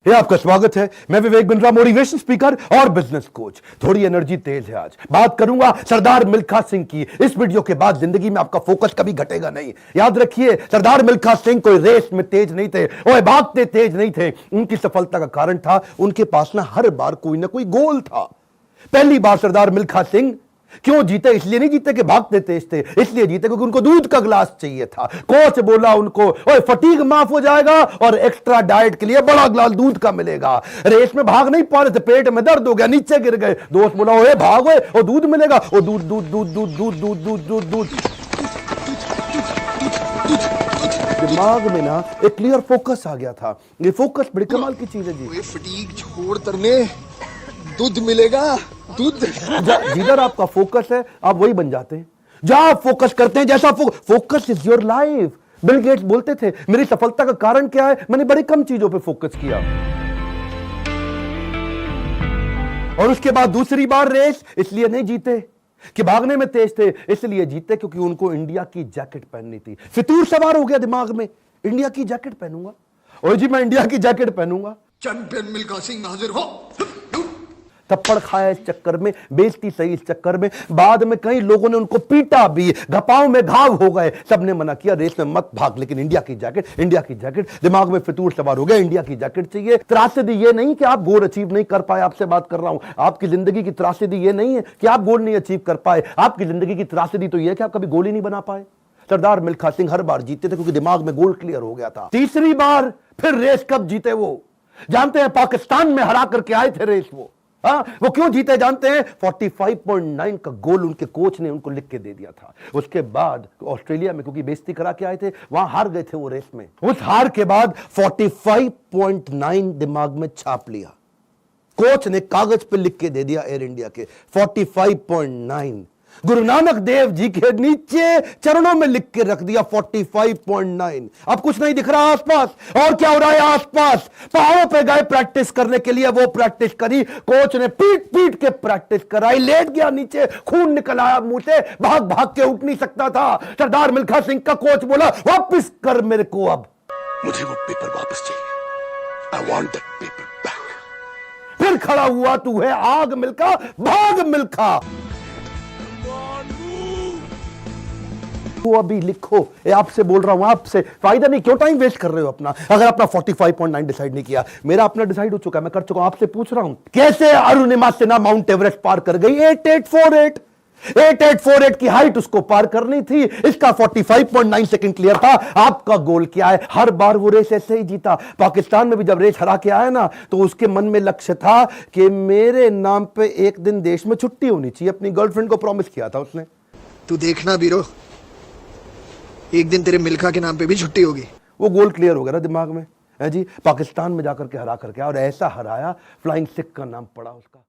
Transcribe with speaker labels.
Speaker 1: ये आपका स्वागत है। मैं विवेक बिंद्रा, मोटिवेशन स्पीकर और बिजनेस कोच। थोड़ी एनर्जी तेज है। आज बात करूंगा सरदार मिल्खा सिंह की। इस वीडियो के बाद जिंदगी में आपका फोकस कभी घटेगा नहीं। याद रखिए, सरदार मिल्खा सिंह कोई रेस में तेज नहीं थे, वो भागते तेज नहीं थे। उनकी सफलता का कारण था उनके पास ना हर बार कोई ना कोई गोल था। पहली बार सरदार मिल्खा सिंह क्यों जीते? इसलिए नहीं जीते कि भागते तेज थे, इसलिए जीते क्योंकि उनको दूध का गिलास चाहिए था। कोच बोला उनको, ओए फटीग माफ हो जाएगा और एक्स्ट्रा डाइट के लिए बड़ा गिलास दूध का मिलेगा। रेस में भाग नहीं पा रहे थे, पेट में दर्द हो गया, नीचे गिर गए। दोस्त बोला, ओए भागो और दूध मिलेगा। और दूध दूध दूध दूध दूध दूध दूध दूध दूध दिमाग में ना एक क्लियर फोकस आ गया था। ये फोकस बड़ी कमाल की चीज है जी।
Speaker 2: फटीग छोड़ तरने दूध मिलेगा, दूध।
Speaker 1: जिधर आपका फोकस है आप वही बन जाते हैं। जहां आप फोकस करते हैं, जैसा focus is your life. Bill Gates बोलते थे, मेरी सफलता का कारण क्या है? मैंने बड़ी कम चीजों पे फोकस किया। और उसके बाद दूसरी बार रेस इसलिए नहीं जीते कि भागने में तेज थे, इसलिए जीते क्योंकि उनको इंडिया की जैकेट पहननी थी। फितूर सवार हो गया दिमाग में, इंडिया की जैकेट पहनूंगा। और जी मैं इंडिया की जैकेट पहनूंगा।
Speaker 2: चैंपियन मिल्खा सिंह हाजिर हो।
Speaker 1: थप्पड़ खाया इस चक्कर में, बेइज्जती सही इस चक्कर में। बाद में कई लोगों ने उनको पीटा भी, घपाव में घाव हो गए। सबने मना किया, रेस में मत भाग, लेकिन इंडिया की जैकेट, इंडिया की जैकेट। दिमाग में फितूर सवार हो गया, इंडिया की जैकेट चाहिए। त्रासदी ये नहीं कि आप गोल अचीव नहीं कर पाए, आपसे बात कर रहा हूं। आपकी जिंदगी की त्रासदी ये नहीं है कि आप गोल नहीं अचीव कर पाए। आपकी जिंदगी की त्रासदी तो यह कि आप कभी गोल ही नहीं बना पाए। सरदार मिल्खा सिंह हर बार जीते थे क्योंकि दिमाग में गोल क्लियर हो गया था। तीसरी बार फिर रेस कब जीते वो जानते हैं? पाकिस्तान में हरा करके आए थे रेस वो। वो क्यों जीते जानते हैं? 45.9 का गोल उनके कोच ने उनको लिख के दे दिया था। उसके बाद ऑस्ट्रेलिया में क्योंकि बेइज्जती करा के आए थे, वहां हार गए थे वो रेस में। उस हार के बाद 45.9 दिमाग में छाप लिया। कोच ने कागज पे लिख के दे दिया एयर इंडिया के 45.9। गुरु नानक देव जी के नीचे चरणों में लिख के रख दिया 45.9। अब कुछ नहीं दिख रहा आसपास। और क्या हो रहा है आसपास? पहाड़ों पे गए प्रैक्टिस करने के लिए, वो प्रैक्टिस करी। कोच ने पीट पीट के प्रैक्टिस कराई। लेट गया नीचे, खून निकल आया मुंह से, भाग भाग के उठ नहीं सकता था। सरदार मिल्खा सिंह का कोच बोला, वापस कर मेरे को, अब
Speaker 2: मुझे वो पेपर वापस चाहिए। I want that paper back।
Speaker 1: फिर खड़ा हुआ, तू है आग मिल्खा, भाग मिल्खा। तो अभी लिखो, आपसे बोल रहा हूं, आपसे फायदा नहीं। क्यों टाइम वेस्ट कर रहे हो अपना? अगर अपना 45.9 डिसाइड नहीं किया, मेरा अपना डिसाइड हो चुका है, मैं कर चुका हूं। आपसे पूछ रहा हूं, कैसे अरुणिमा सिन्हा माउंट एवरेस्ट पार कर गई? 8848 की हाइट उसको पार करनी थी। इसका 45.9 सेकंड क्लियर था। आपका गोल क्या है? हर बार वो रेस ऐसे ही जीता। पाकिस्तान में भी जब रेस हरा के आया ना, तो उसके मन में लक्ष्य था कि मेरे नाम पे एक दिन देश में छुट्टी होनी चाहिए। अपनी गर्लफ्रेंड को प्रॉमिस किया था उसने।
Speaker 2: तू देखना बीरो, एक दिन तेरे मिल्खा के नाम पे भी छुट्टी होगी।
Speaker 1: वो गोल क्लियर हो गया ना दिमाग में, है जी। पाकिस्तान में जाकर के हरा करके, और ऐसा हराया, फ्लाइंग सिख का नाम पड़ा उसका।